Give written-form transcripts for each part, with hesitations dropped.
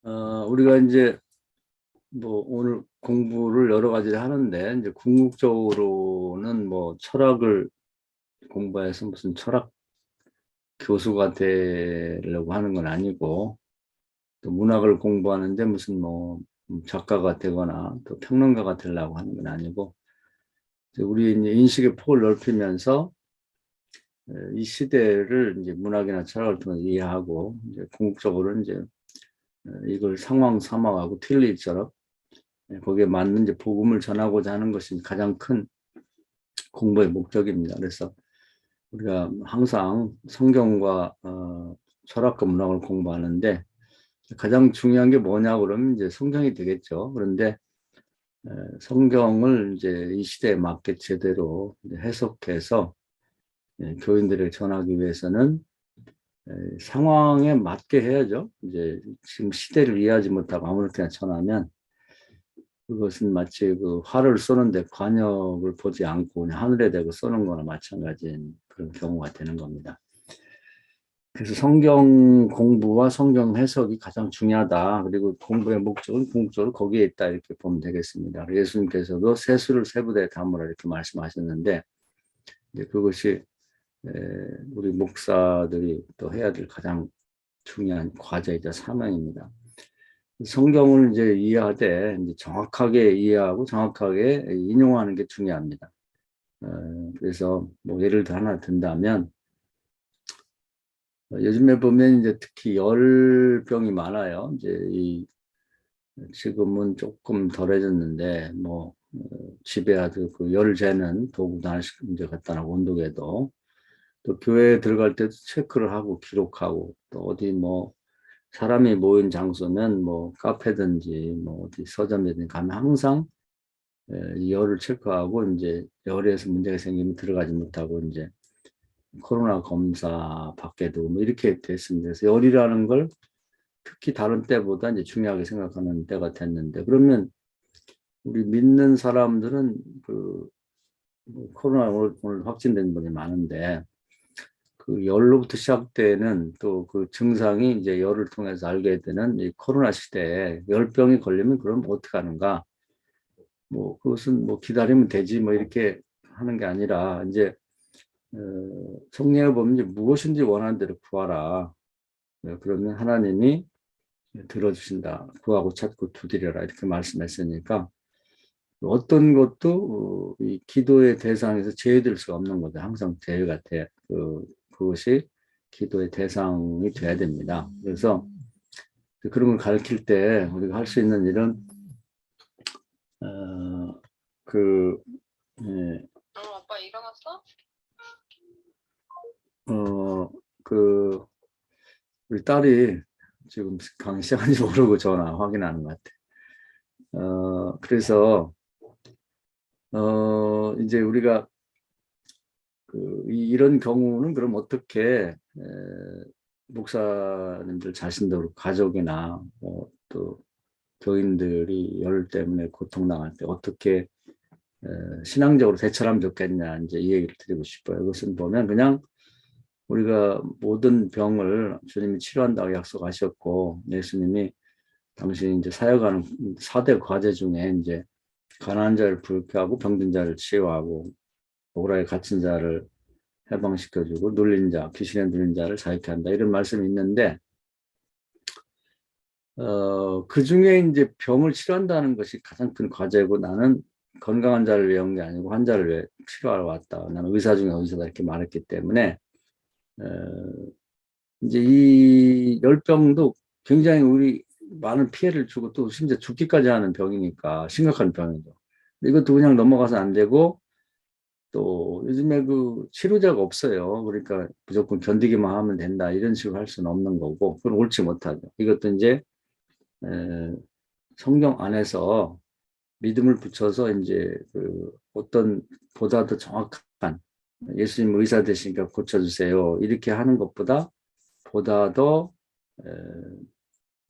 우리가 이제 뭐 오늘 공부를 여러 가지를 하는데 이제 궁극적으로는 뭐 철학을 공부해서 무슨 철학 교수가 되려고 하는 건 아니고 또 문학을 공부하는데 무슨 뭐 작가가 되거나 또 평론가가 되려고 하는 건 아니고 이제 우리 이제 인식의 폭을 넓히면서 이 시대를 이제 문학이나 철학을 통해서 이해하고 이제 궁극적으로 이제 이걸 상황 삼아하고 틸리처럼 거기에 맞는 이제 복음을 전하고자 하는 것이 가장 큰 공부의 목적입니다. 그래서 우리가 항상 성경과 철학과 문학을 공부하는데 가장 중요한 게 뭐냐 그러면 이제 성경이 되겠죠. 그런데 성경을 이제 이 시대에 맞게 제대로 해석해서 교인들에게 전하기 위해서는 상황에 맞게 해야죠. 이제 지금 시대를 이해하지 못하고 아무렇게나 전하면 그것은 마치 그 활을 쏘는데 관역을 보지 않고 그냥 하늘에 대고 쏘는 거나 마찬가지인 그런 경우가 되는 겁니다. 그래서 성경 공부와 성경 해석이 가장 중요하다. 그리고 공부의 목적은 궁극적으로 거기에 있다. 이렇게 보면 되겠습니다. 예수님께서도 세수를 세부대에 담으라 이렇게 말씀하셨는데 이제 그것이 우리 목사들이 또 해야 될 가장 중요한 과제이자 사명입니다. 성경을 이제 이해하되 이제 정확하게 이해하고 정확하게 인용하는 게 중요합니다. 그래서 뭐 예를 들어 하나 든다면 요즘에 보면 이제 특히 열병이 많아요. 이제 지금은 조금 덜해졌는데 뭐 집에 아주 그 열 재는 도구도 하나씩 이제 갖다 놔 온도계도 또 교회에 들어갈 때도 체크를 하고 기록하고 또 어디 뭐 사람이 모인 장소면 뭐 카페든지 뭐 어디 서점이든지 가면 항상 열을 체크하고 이제 열에서 문제가 생기면 들어가지 못하고 이제 코로나 검사 받게도 뭐 이렇게 됐습니다. 그래서 열이라는 걸 특히 다른 때보다 이제 중요하게 생각하는 때가 됐는데 그러면 우리 믿는 사람들은 그 코로나 오늘 확진된 분이 많은데 그 열로부터 시작되는 또 그 증상이 이제 열을 통해서 알게 되는 이 코로나 시대에 열병이 걸리면 그럼 어떻게 하는가? 뭐 그것은 뭐 기다리면 되지 뭐 이렇게 하는 게 아니라 이제 성경에 보면 이제 무엇인지 원하는 대로 구하라. 그러면 하나님이 들어주신다. 구하고 찾고 두드려라 이렇게 말씀했으니까 어떤 것도 이 기도의 대상에서 제외될 수가 없는 거죠. 항상 제외가 돼. 그것이 기도의 대상이 돼야 됩니다. 그래서 그런 걸 가르칠 때 우리가 할 수 있는 일은 그 아빠 일어났어? 그 우리 딸이 지금 강의 시작한지 모르고 전화 확인하는 것 같아. 그래서 이제 우리가 이런 경우는 그럼 어떻게 목사님들 자신들 가족이나 또 교인들이 열 때문에 고통당할 때 어떻게 신앙적으로 대처하면 좋겠냐 이제 이 얘기를 드리고 싶어요. 그것은 보면 그냥 우리가 모든 병을 주님이 치료한다고 약속하셨고 예수님이 당신이 이제 사역하는 4대 과제 중에 이제 가난한 자를 부유케 하고 병든 자를 치유하고 억울하게 갇힌 자를 해방시켜주고 눌린 자, 귀신에 눌린 자를 자유케 한다 이런 말씀이 있는데 그 중에 이제 병을 치료한다는 것이 가장 큰 과제고 나는 건강한 자를 위해 온 게 아니고 환자를 위해 치료하러 왔다. 나는 의사 중에 의사다 이렇게 말했기 때문에 이제 이 열병도 굉장히 우리 많은 피해를 주고 또 심지어 죽기까지 하는 병이니까 심각한 병이죠. 이것도 그냥 넘어가서 안 되고 또 요즘에 그 치료제가 없어요. 그러니까 무조건 견디기만 하면 된다 이런 식으로 할 수는 없는 거고 그건 옳지 못하죠. 이것도 이제 성경 안에서 믿음을 붙여서 이제 그 어떤 보다 더 정확한 예수님 의사 되시니까 고쳐주세요 이렇게 하는 것보다 보다 더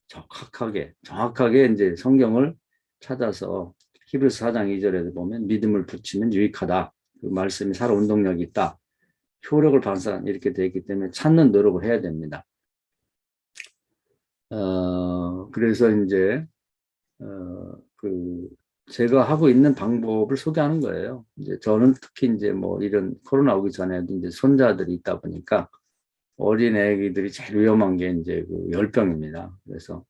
정확하게 이제 성경을 찾아서 히브리서 4장 2절에 보면 믿음을 붙이면 유익하다. 그 말씀이 살아 운동력이 있다. 효력을 발산 이렇게 되어 있기 때문에 찾는 노력을 해야 됩니다. 그래서 이제 제가 하고 있는 방법을 소개하는 거예요. 이제 저는 특히 이제 뭐 이런 코로나 오기 전에도 이제 손자들이 있다 보니까 어린 애기들이 제일 위험한 게 이제 그 열병입니다. 그래서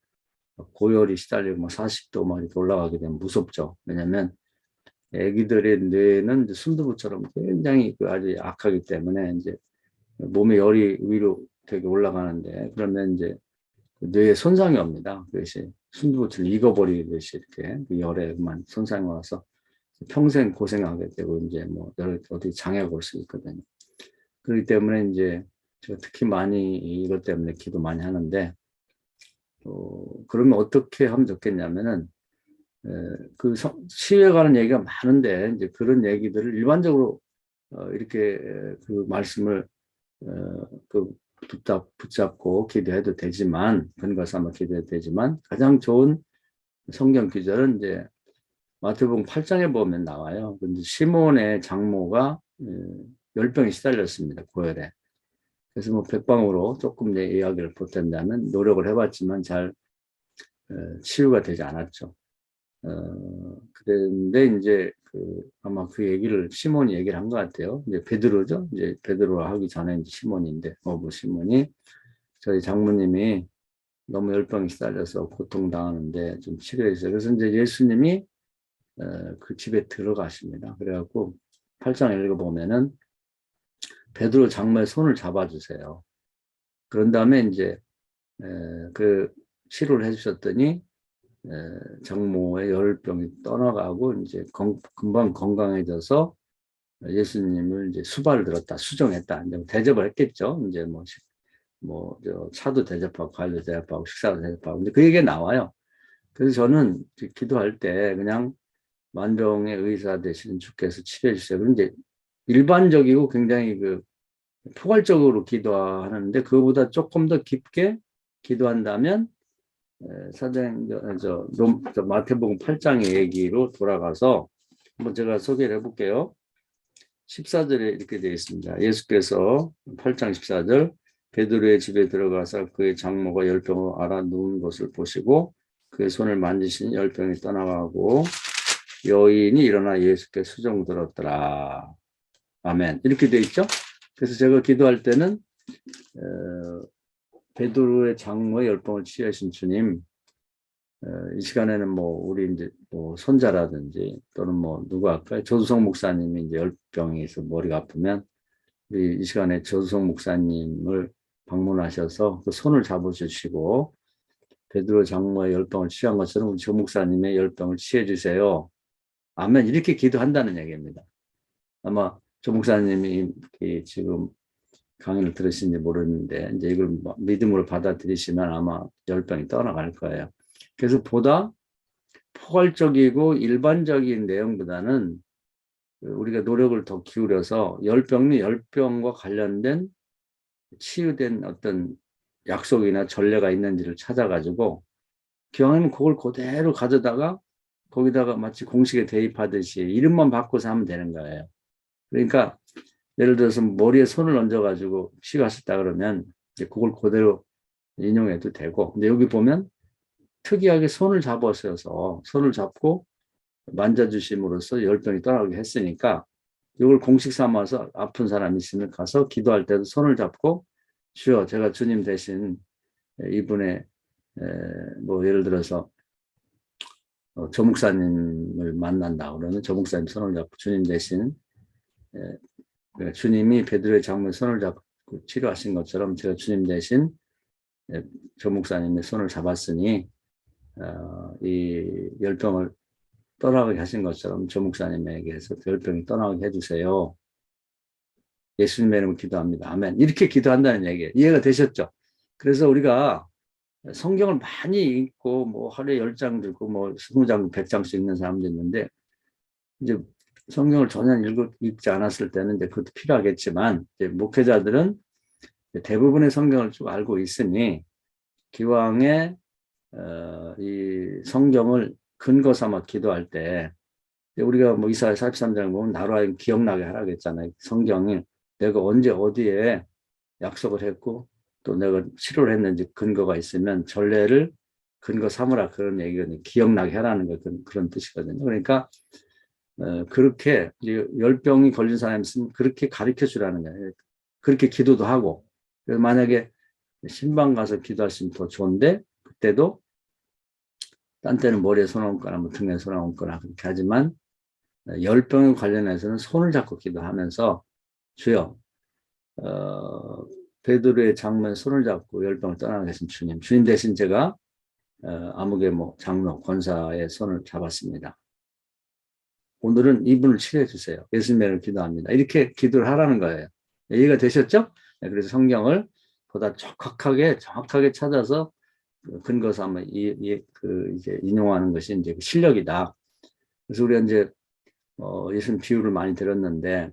고열이 시달리고 뭐 40도 막 이렇게 올라가게 되면 무섭죠. 왜냐면 애기들의 뇌는 이제 순두부처럼 굉장히 그 아주 약하기 때문에 이제 몸의 열이 위로 되게 올라가는데 그러면 이제 뇌에 손상이 옵니다. 그것이 순두부처럼 익어버리듯이 이렇게 그 열에만 손상이 와서 평생 고생하게 되고 이제 뭐 여러 어디 장애가 올 수 있거든요. 그렇기 때문에 이제 제가 특히 많이 이것 때문에 기도 많이 하는데 그러면 어떻게 하면 좋겠냐면은 시에 관한 얘기가 많은데 이제 그런 얘기들을 일반적으로 이렇게 그 말씀을 그 붙잡고 기도해도 되지만 근거 삼아 기도해도 되지만 가장 좋은 성경 구절은 이제 마태복음 8장에 보면 나와요. 근데 시몬의 장모가 열병에 시달렸습니다. 고열에. 그래서 뭐 백방으로 조금 내 이야기를 보탠다면 노력을 해봤지만 잘 치유가 되지 않았죠. 그런데 이제 아마 그 얘기를 시몬이 얘기를 한 것 같아요. 이제 베드로죠. 이제 베드로가 하기 전에 이제 시몬인데 어부 시몬이 저희 장모님이 너무 열병이 시달려서 고통당하는데 좀 치료해주세요. 그래서 이제 예수님이 그 집에 들어가십니다. 그래갖고 8장 읽어보면은 베드로 장모의 손을 잡아주세요. 그런 다음에 이제 그 치료를 해주셨더니 장모의 열병이 떠나가고 이제 금방 건강해져서 예수님을 이제 수발을 들었다, 수정했다, 이제 대접을 했겠죠. 이제 저 차도 대접하고 과일도 대접하고 식사도 대접하고 근데 그 얘기가 나와요. 그래서 저는 기도할 때 그냥 만병의 의사 되시는 주께서 치료해 주세요. 그런데 일반적이고 굉장히 포괄적으로 기도하는데 그거보다 조금 더 깊게 기도한다면 사도행 마태복음 8장의 얘기로 돌아가서 한번 제가 소개를 해볼게요. 14절에 이렇게 되어 있습니다. 예수께서 8장 14절 베드로의 집에 들어가서 그의 장모가 열병으로 앓아 누운 것을 보시고 그의 손을 만지신 열병이 떠나가고 여인이 일어나 예수께 수종 들었더라. 아멘. 이렇게 되어 있죠. 그래서 제가 기도할 때는 베드로의 장모의 열병을 치유하신 주님, 이 시간에는 뭐 우리 이제 뭐 손자라든지 또는 뭐 누가 할까요? 조수성 목사님이 이제 열병이 있어 머리가 아프면 우리 이 시간에 조수성 목사님을 방문하셔서 그 손을 잡아주시고 베드로 장모의 열병을 치유한 것처럼 우리 조 목사님의 열병을 치유해 주세요. 아멘. 이렇게 기도한다는 얘기입니다. 아마 조 목사님이 지금 강의를 들으신지 모르는데 이제 이걸 믿음으로 받아들이시면 아마 열병이 떠나갈 거예요. 그래서 보다 포괄적이고 일반적인 내용보다는 우리가 노력을 더 기울여서 열병과 관련된 치유된 어떤 약속이나 전례가 있는지를 찾아가지고 기왕이면 그걸 그대로 가져다가 거기다가 마치 공식에 대입하듯이 이름만 바꿔서 하면 되는 거예요. 그러니까 예를 들어서 머리에 손을 얹어가지고 치유하셨다 그러면 이제 그걸 그대로 인용해도 되고 근데 여기 보면 특이하게 손을 잡아서서 손을 잡고 만져주심으로써 열병이 떠나게 했으니까 이걸 공식 삼아서 아픈 사람이 있으면 가서 기도할 때도 손을 잡고 주여 제가 주님 대신 이분의 뭐 예를 들어서 조 목사님을 만난다 그러면 조 목사님 손을 잡고 주님 대신 주님이 베드로의 장모의 손을 잡고 치료하신 것처럼 제가 주님 대신 조 목사님의 손을 잡았으니 이 열병을 떠나게 하신 것처럼 조 목사님에게서 열병이 떠나게 해주세요. 예수님의 이름으로 기도합니다. 아멘. 이렇게 기도한다는 얘기예요. 이해가 되셨죠? 그래서 우리가 성경을 많이 읽고 뭐 하루에 10장 읽고 뭐 20장, 100장씩 읽는 사람도 있는데 이제 성경을 전혀 읽지 않았을 때는 이제 그것도 필요하겠지만 이제 목회자들은 대부분의 성경을 쭉 알고 있으니 기왕에 이 성경을 근거 삼아 기도할 때 우리가 뭐 이사야 43장 보면 나로 하여금 기억나게 하라고 했잖아요. 성경이 내가 언제 어디에 약속을 했고 또 내가 치료를 했는지 근거가 있으면 전례를 근거 삼으라, 그런 얘기거든요. 기억나게 하라는 거, 그런 뜻이거든요. 그러니까 그렇게 열병이 걸린 사람이 있으면 그렇게 가르쳐 주라는 거예요. 그렇게 기도도 하고. 그래서 만약에 신방 가서 기도하시면 더 좋은데, 그때도 딴 때는 머리에 손 얹거나 뭐 등에 손 얹거나 그렇게 하지만, 열병에 관련해서는 손을 잡고 기도하면서 주여, 베드로의 장로의 손을 잡고 열병을 떠나게 하신 주님, 주님 대신 제가 아무개 뭐 장로 권사의 손을 잡았습니다. 오늘은 이분을 치료해 주세요. 예수님을 기도합니다. 이렇게 기도를 하라는 거예요. 이해가 되셨죠? 네, 그래서 성경을 보다 정확하게 찾아서 근거 삼아 이제 인용하는 것이 이제 실력이다. 그래서 우리가 이제 예수님 비유를 많이 들었는데,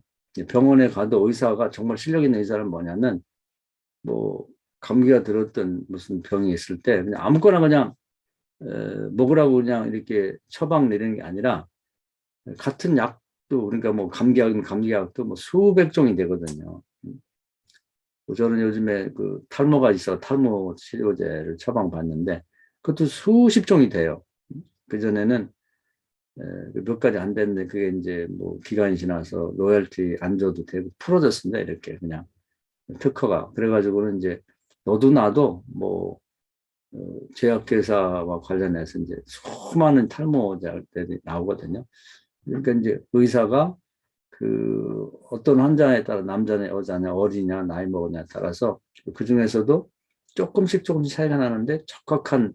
병원에 가도 의사가 정말 실력 있는 의사는 뭐냐면, 뭐 감기가 들었던 무슨 병이 있을 때 그냥 아무거나 그냥 먹으라고 그냥 이렇게 처방 내리는 게 아니라, 같은 약도, 그러니까 뭐 감기약이면 감기약도 뭐 수백 종이 되거든요. 저는 요즘에 그 탈모가 있어 탈모 치료제를 처방받는데 그것도 수십 종이 돼요. 그전에는 몇 가지 안 됐는데 그게 이제 뭐 기간이 지나서 로열티 안 줘도 되고 풀어졌습니다. 이렇게 그냥 특허가. 그래가지고는 이제 너도 나도 뭐 제약회사와 관련해서 이제 수많은 탈모제들이 나오거든요. 그러니까 이제 의사가 그 어떤 환자에 따라 남자냐 여자냐 어리냐 나이 먹었냐에 따라서 그 중에서도 조금씩 차이가 나는데 적합한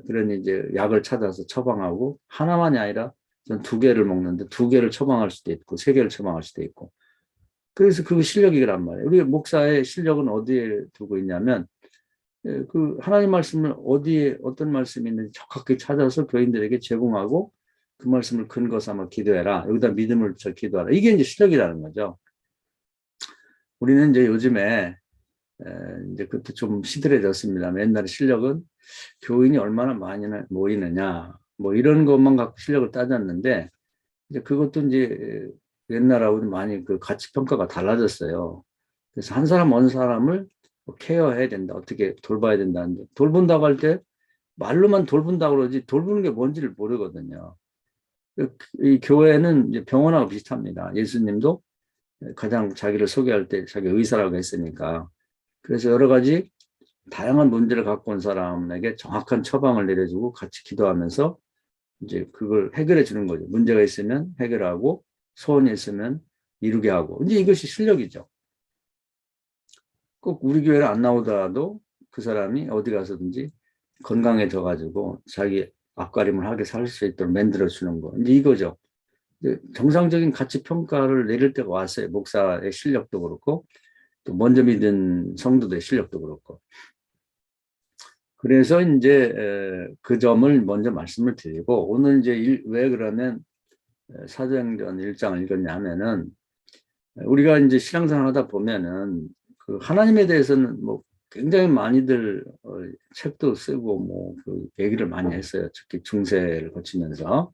그런 이제 약을 찾아서 처방하고, 하나만이 아니라 전 두 개를 먹는데 두 개를 처방할 수도 있고 세 개를 처방할 수도 있고. 그래서 그 실력이란 말이에요. 우리 목사의 실력은 어디에 두고 있냐면, 그 하나님 말씀을 어디에 어떤 말씀이 있는지 적합하게 찾아서 교인들에게 제공하고, 그 말씀을 근거 삼아 기도해라. 여기다 믿음을 쳐 기도하라. 이게 이제 실력이라는 거죠. 우리는 이제 요즘에 이제 그것도 좀 시들해졌습니다. 옛날에 실력은 교인이 얼마나 많이 모이느냐, 뭐 이런 것만 갖고 실력을 따졌는데, 이제 그것도 이제 옛날하고는 많이 그 가치 평가가 달라졌어요. 그래서 한 사람 어느 사람을 케어해야 된다, 어떻게 돌봐야 된다는데, 돌본다고 할 때 말로만 돌본다고 그러지 돌보는 게 뭔지를 모르거든요. 이 교회는 이제 병원하고 비슷합니다. 예수님도 가장 자기를 소개할 때 자기 의사라고 했으니까. 그래서 여러 가지 다양한 문제를 갖고 온 사람에게 정확한 처방을 내려주고 같이 기도하면서 이제 그걸 해결해 주는 거죠. 문제가 있으면 해결하고 소원이 있으면 이루게 하고. 이제 이것이 실력이죠. 꼭 우리 교회를 안 나오더라도 그 사람이 어디 가서든지 건강해져 가지고 자기 앞가림을 하게 살 수 있도록 만들어 주는 거. 이제 이거죠. 정상적인 가치 평가를 내릴 때가 왔어요. 목사의 실력도 그렇고 또 먼저 믿은 성도들의 실력도 그렇고. 그래서 이제 그 점을 먼저 말씀을 드리고, 오늘 이제 왜 그러면 사도행전 1장을 읽었냐 하면은, 우리가 이제 신앙생활 하다 보면은 그 하나님에 대해서는 뭐 굉장히 많이들 책도 쓰고 뭐 그 얘기를 많이 했어요. 특히 중세를 거치면서.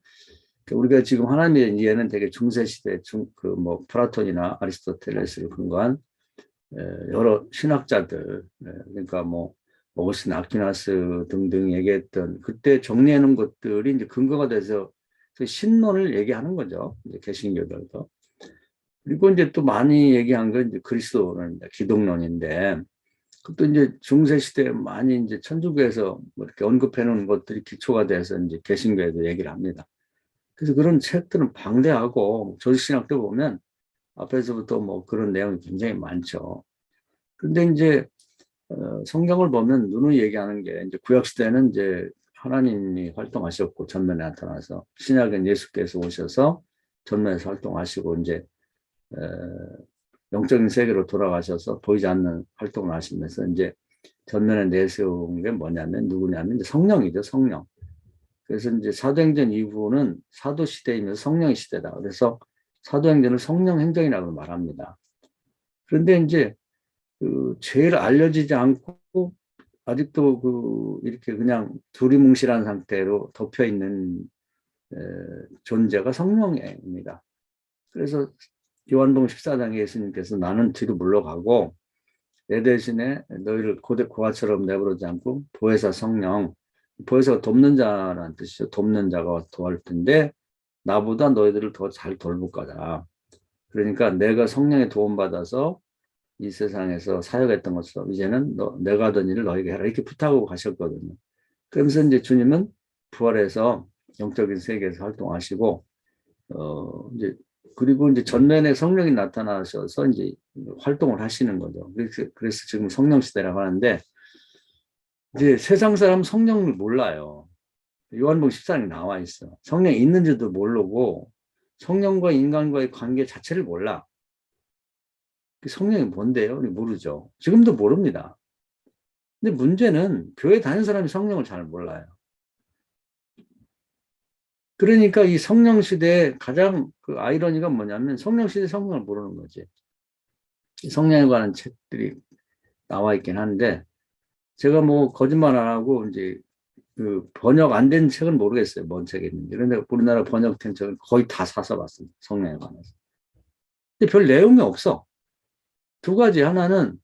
우리가 지금 하나님에 대한 이해는 되게 중세 시대 그 뭐 플라톤이나 아리스토텔레스를 근거한 여러 신학자들, 그러니까 뭐 오거스틴 아퀴나스 등등 얘기했던 그때 정리해 놓은 것들이 이제 근거가 돼서 신론을 얘기하는 거죠. 이제 개신교들도. 그리고 이제 또 많이 얘기한 건 이제 그리스도는 기독론인데, 그것도 이제 중세 시대에 많이 이제 천주교에서 뭐 이렇게 언급해 놓은 것들이 기초가 돼서 이제 개신교에도 얘기를 합니다. 그래서 그런 책들은 방대하고 조직신학도 보면 앞에서부터 뭐 그런 내용이 굉장히 많죠. 근데 이제 성경을 보면 누누이 얘기하는 게, 이제 구약 시대는 이제 하나님이 활동하셨고 전면에 나타나서, 신약은 예수께서 오셔서 전면에서 활동하시고 이제 영적인 세계로 돌아가셔서 보이지 않는 활동을 하시면서 이제 전면에 내세운 게 뭐냐면 누구냐면 이제 성령이죠, 성령. 그래서 이제 사도행전 이후는 사도 시대이면서 성령의 시대다. 그래서 사도행전을 성령 행전이라고 말합니다. 그런데 이제 그 제일 알려지지 않고 아직도 그 이렇게 그냥 두리뭉실한 상태로 덮여 있는 존재가 성령입니다. 그래서 요한복음 14장에 예수님께서 나는 뒤로 물러가고 내 대신에 너희를 고아처럼 내버리지 않고 보혜사 성령, 보혜사가 돕는 자라는 뜻이죠. 돕는 자가 도와줄 텐데 나보다 너희들을 더 잘 돌볼 거다. 그러니까 내가 성령의 도움받아서 이 세상에서 사역했던 것처럼 이제는 내가 하던 일을 너희가 해라. 이렇게 부탁하고 가셨거든요. 그러면서 이제 주님은 부활해서 영적인 세계에서 활동하시고, 이제, 그리고 이제 전면에 성령이 나타나셔서 이제 활동을 하시는 거죠. 그래서 지금 성령 시대라고 하는데, 이제 세상 사람 성령을 몰라요. 요한복음 14장에 나와 있어. 성령이 있는지도 모르고, 성령과 인간과의 관계 자체를 몰라. 성령이 뭔데요? 모르죠. 지금도 모릅니다. 근데 문제는 교회 다니는 사람이 성령을 잘 몰라요. 그러니까 이 성령 시대에 가장 그 아이러니가 뭐냐면 성령 시대 성령을 모르는 거지. 성령에 관한 책들이 나와 있긴 한데 제가 뭐 거짓말 안 하고 이제 그 번역 안 된 책은 모르겠어요. 뭔 책이 있는지. 그런데 우리나라 번역된 책은 거의 다 사서 봤습니다. 성령에 관해서. 근데 별 내용이 없어. 두 가지. 하나는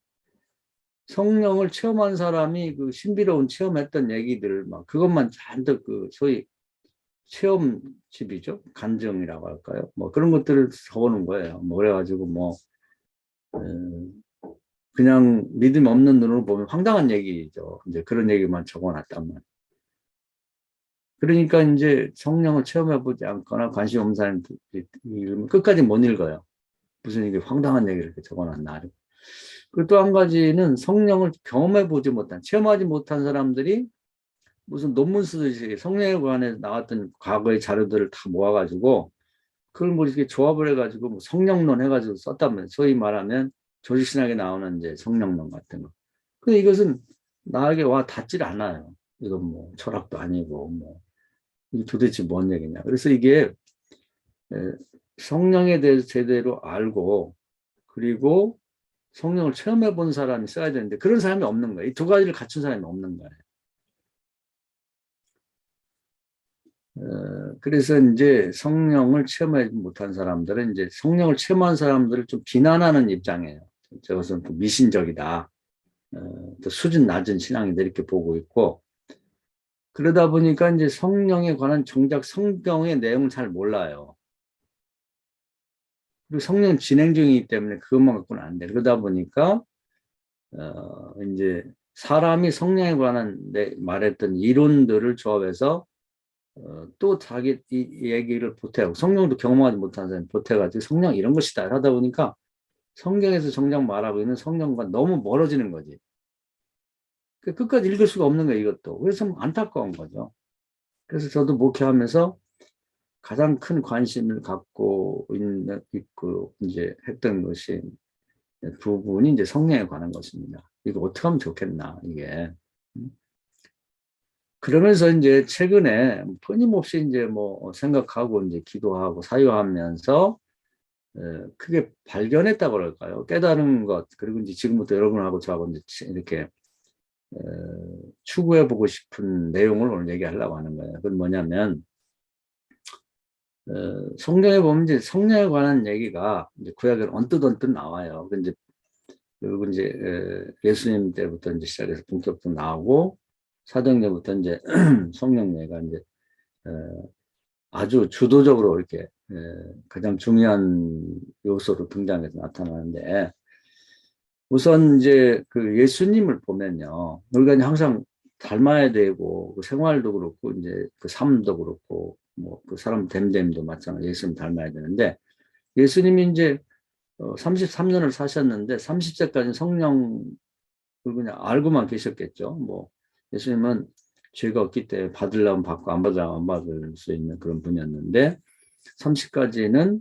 성령을 체험한 사람이 그 신비로운 체험했던 얘기들 막 그것만 잔뜩 그 소위 체험집이죠. 간증이라고 할까요? 뭐 그런 것들을 적어놓은 거예요. 뭐 그래가지고 뭐 그냥 믿음 없는 눈으로 보면 황당한 얘기죠. 이제 그런 얘기만 적어놨단 말이에요. 그러니까 이제 성령을 체험해보지 않거나 관심 없는 사람이 끝까지 못 읽어요. 무슨 이게 황당한 얘기를 이렇게 적어놨나. 그리고 또 한 가지는 성령을 경험해보지 못한, 체험하지 못한 사람들이 무슨 논문 쓰듯이 성령에 관해 나왔던 과거의 자료들을 다 모아가지고 그걸 뭐 이렇게 조합을 해가지고 뭐 성령론 해가지고 썼다면 소위 말하면 조직신학에 나오는 이제 성령론 같은 거. 근데 이것은 나에게 와 닿질 않아요. 이건 뭐 철학도 아니고 뭐 이게 도대체 뭔 얘기냐. 그래서 이게 성령에 대해서 제대로 알고 그리고 성령을 체험해 본 사람이 써야 되는데 그런 사람이 없는 거예요. 이 두 가지를 갖춘 사람이 없는 거예요. 그래서 이제 성령을 체험하지 못한 사람들은 이제 성령을 체험한 사람들을 좀 비난하는 입장이에요. 저것은 또 미신적이다. 또 수준 낮은 신앙이다 이렇게 보고 있고 그러다 보니까 이제 성령에 관한 정작 성경의 내용을 잘 몰라요. 그리고 성령 진행 중이기 때문에 그것만 갖고는 안 돼. 그러다 보니까 이제 사람이 성령에 관한 말했던 이론들을 조합해서 또 자기 이 얘기를 보태고 성령도 경험하지 못한 사람이 보태가지고 성령 이런 것이다 하다 보니까 성경에서 정작 말하고 있는 성령과 너무 멀어지는 거지. 끝까지 읽을 수가 없는 거예요, 이것도. 그래서 안타까운 거죠. 그래서 저도 목회하면서 가장 큰 관심을 갖고 있고 이제 했던 것이 부분이 이제 성령에 관한 것입니다. 이거 어떻게 하면 좋겠나, 이게. 그러면서 이제 최근에 끊임없이 이제 뭐 생각하고 이제 기도하고 사유하면서 크게 발견했다고 그럴까요? 깨달은 것, 그리고 이제 지금부터 여러분하고 저하고 이제 이렇게 추구해보고 싶은 내용을 오늘 얘기하려고 하는 거예요. 그건 뭐냐면, 성경에 보면 이제 성령에 관한 얘기가 이제 구약에 언뜻 나와요. 그리고 이제 예수님 때부터 이제 시작해서 본격적으로 나오고, 사도행전부터 이제 성령 얘기가 이제 아주 주도적으로 이렇게 가장 중요한 요소로 등장해서 나타나는데, 우선 이제 그 예수님을 보면요. 우리가 항상 닮아야 되고, 그 생활도 그렇고, 이제 그 삶도 그렇고, 뭐 그 사람 됨됨도 마찬가지로 예수님 닮아야 되는데, 예수님이 이제 33년을 사셨는데, 30세까지 성령을 그냥 알고만 계셨겠죠. 뭐, 예수님은 죄가 없기 때문에 받으려면 받고, 안 받으려면 안 받을 수 있는 그런 분이었는데, 30까지는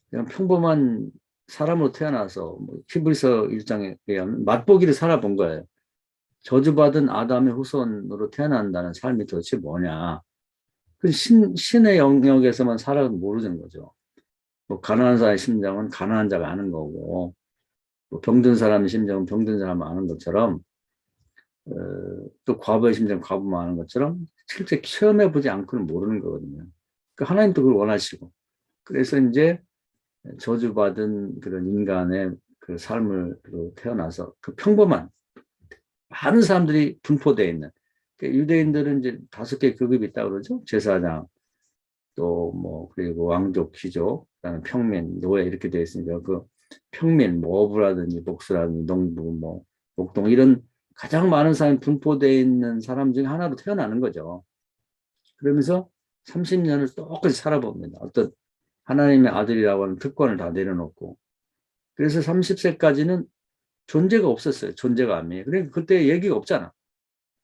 그냥 평범한 사람으로 태어나서 뭐 히브리서 1장에 의하면 맛보기를 살아본 거예요. 저주받은 아담의 후손으로 태어난다는 삶이 도대체 뭐냐. 그 신의 영역에서만 살아도 모르는 거죠. 뭐 가난한 사람의 심정은 가난한 자가 아는 거고 뭐 병든 사람의 심정은 병든 사람이 아는 것처럼 또 과부의 심정은 과부만 아는 것처럼 실제 체험해보지 않고는 모르는 거거든요. 그 하나님도 그걸 원하시고 그래서 이제 저주받은 그런 인간의 그 삶으로 태어나서 그 평범한 많은 사람들이 분포되어 있는, 유대인들은 이제 5개 급이 있다고 그러죠. 제사장, 또 뭐 그리고 왕족, 귀족, 그다음에 평민, 노예 이렇게 되어 있으니까 그 평민, 뭐 어부라든지 목수라든지 농부, 뭐 목동 이런 가장 많은 사람이 분포되어 있는 사람 중에 하나로 태어나는 거죠. 그러면서 30년을 똑같이 살아봅니다. 어떤 하나님의 아들이라고 하는 특권을 다 내려놓고. 그래서 30세까지는 존재가 없었어요. 존재감이. 그러니까 그때 얘기가 없잖아.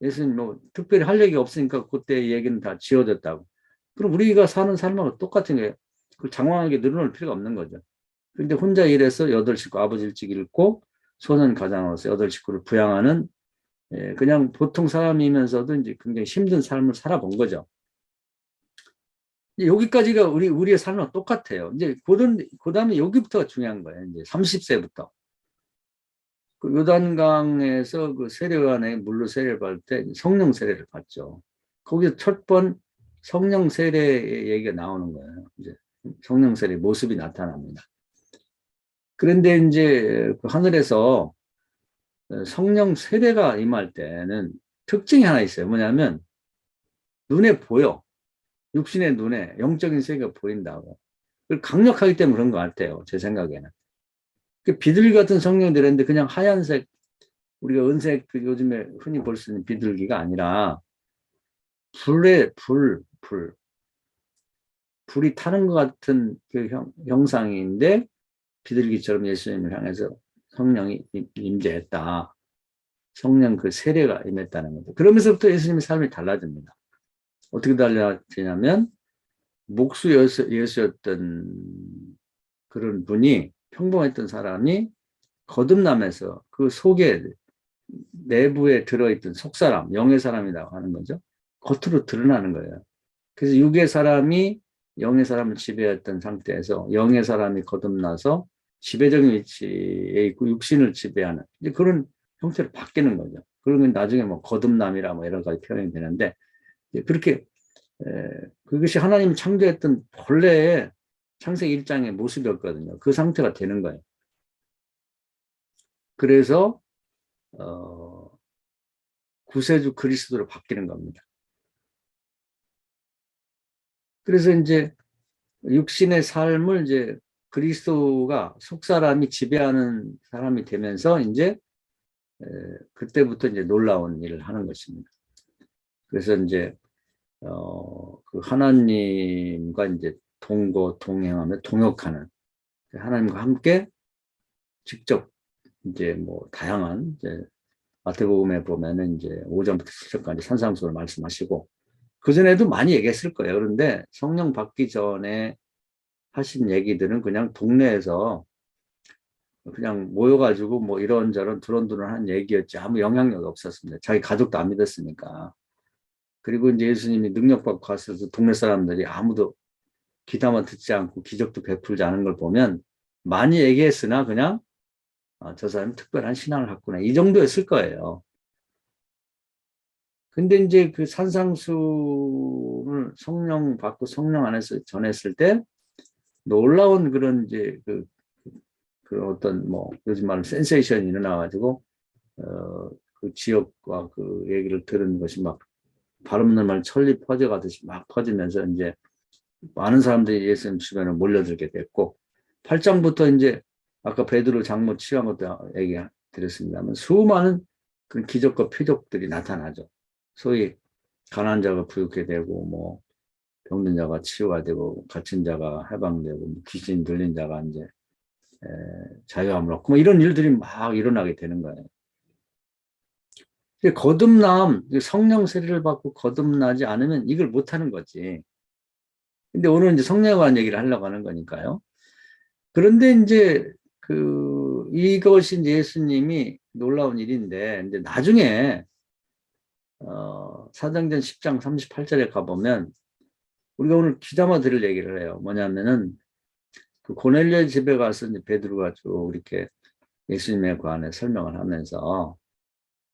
예수님 뭐 특별히 할 얘기가 없으니까 그때 얘기는 다 지워졌다고. 그럼 우리가 사는 삶하고 똑같은 거예요. 그 장황하게 늘어놓을 필요가 없는 거죠. 근데 혼자 일해서 8식구, 아버지 일찍 잃고 소년 가장으로서 8식구를 부양하는, 그냥 보통 사람이면서도 이제 굉장히 힘든 삶을 살아본 거죠. 여기까지가 우리의 삶과 똑같아요. 이제 그 다음에 여기부터가 중요한 거예요. 이제 30세부터. 그 요단강에서 그 세례요한의 물로 세례를 받을 때 성령 세례를 받죠. 거기서 첫 번 성령 세례의 얘기가 나오는 거예요. 이제 성령 세례 모습이 나타납니다. 그런데 이제 그 하늘에서 성령 세례가 임할 때는 특징이 하나 있어요. 뭐냐면 눈에 보여. 육신의 눈에 영적인 세계가 보인다고. 강력하기 때문에 그런 것 같아요. 제 생각에는. 그 비둘기 같은 성령이 되는데 그냥 하얀색, 우리가 은색 그 요즘에 흔히 볼 수 있는 비둘기가 아니라 불이 타는 것 같은 그 형상인데 비둘기처럼 예수님을 향해서 성령이 임재했다. 성령 그 세례가 임했다는 거죠. 그러면서부터 예수님의 삶이 달라집니다. 어떻게 달라지냐면 목수 예수였던 그런 분이, 평범했던 사람이 거듭남에서 그 속에 내부에 들어있던 속사람, 영의 사람이라고 하는 거죠. 겉으로 드러나는 거예요. 그래서 육의 사람이 영의 사람을 지배했던 상태에서 영의 사람이 거듭나서 지배적인 위치에 있고 육신을 지배하는 이제 그런 형태로 바뀌는 거죠. 그러면 나중에 뭐 거듭남이라 뭐 여러 가지 표현이 되는데, 그렇게 그것이 하나님이 창조했던 본래의 창세기 1장의 모습이었거든요. 그 상태가 되는 거예요. 그래서 구세주 그리스도로 바뀌는 겁니다. 그래서 이제 육신의 삶을 이제 그리스도가 속사람이 지배하는 사람이 되면서 이제 그때부터 이제 놀라운 일을 하는 것입니다. 그래서 이제 그 하나님과 이제 동행하며 동역하는, 하나님과 함께 직접 이제 뭐 다양한 이제 마태복음에 보면은 이제 5장부터 7장까지 산상수를 말씀하시고 그전에도 많이 얘기했을 거예요. 그런데 성령 받기 전에 하신 얘기들은 그냥 동네에서 그냥 모여가지고 뭐 이런저런 두런두런 한 얘기였지 아무 영향력이 없었습니다. 자기 가족도 안 믿었으니까. 그리고 이제 예수님이 능력받고 갔을 때 동네 사람들이 아무도 귀담아 듣지 않고 기적도 베풀지 않은 걸 보면 많이 얘기했으나 그냥 저 사람이 특별한 신앙을 갖구나 이 정도였을 거예요. 근데 이제 그 산상수를 성령 받고 성령 안에서 전했을 때 놀라운 그런 이제 그 어떤 뭐 요즘 말로 센세이션이 일어나가지고 그 지역과 그 얘기를 들은 것이 막 발음는 말 천리 퍼져가듯이 막 퍼지면서 이제 많은 사람들이 예수님 주변에 몰려들게 됐고 8장부터 이제 아까 베드로 장모 취한 것도 얘기 드렸습니다만 수많은 그런 기적과 표적들이 나타나죠. 소위 가난한 자가 부유하게 되고 뭐 병든 자가 치유가 되고 갇힌 자가 해방되고 뭐 귀신 들린 자가 이제 자유함을 얻고 뭐 이런 일들이 막 일어나게 되는 거예요. 거듭남, 성령 세례를 받고 거듭나지 않으면 이걸 못하는 거지. 근데 오늘 이제 성령에 관한 얘기를 하려고 하는 거니까요. 그런데 이제 이것이 이제 예수님이 놀라운 일인데, 이제 나중에, 사도행전 10장 38절에 가보면, 우리가 오늘 귀담아 들을 얘기를 해요. 뭐냐면은, 그 고넬료 집에 가서 이제 베드로가 쭉 이렇게 예수님에 관해 설명을 하면서,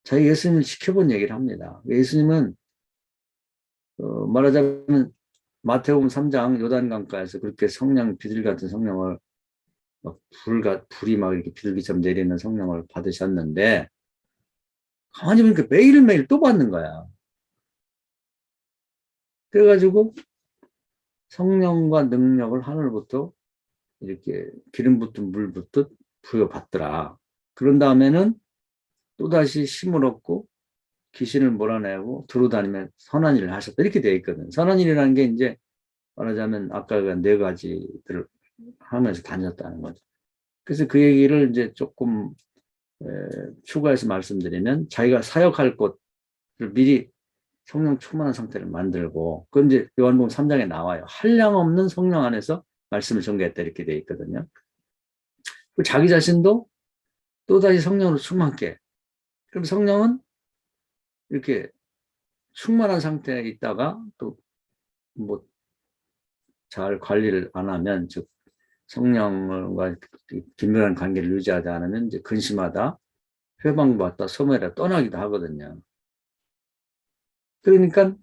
자기 예수님을 지켜본 얘기를 합니다. 예수님은, 말하자면, 마태복음 3장 요단강가에서 그렇게 성령, 비둘기 같은 성령을 막 불이 막 이렇게 비둘기처럼 내리는 성령을 받으셨는데, 가만히 보니까 매일매일 또 받는 거야. 그래가지고 성령과 능력을 하늘부터 이렇게 기름 붓듯 물 붓듯 부여받더라. 그런 다음에는 또다시 힘을 얻고 귀신을 몰아내고 두루다니며 선한 일을 하셨다. 이렇게 되어 있거든. 선한 일이라는 게 이제 말하자면 아까 그 네 가지들을 하면서 다녔다는 거죠. 그래서 그 얘기를 이제 조금 추가해서 말씀드리면, 자기가 사역할 곳을 미리 성령 충만한 상태를 만들고, 그건 이제 요한복음 3장에 나와요. 한량없는 성령 안에서 말씀을 전개했다 이렇게 되어 있거든요. 자기 자신도 또다시 성령으로 충만케. 그럼 성령은 이렇게 충만한 상태에 있다가 또 뭐 잘 관리를 안 하면, 즉 성령과 긴밀한 관계를 유지하지 않으면 이제 근심하다, 회방받다, 소멸하다, 떠나기도 하거든요. 그러니까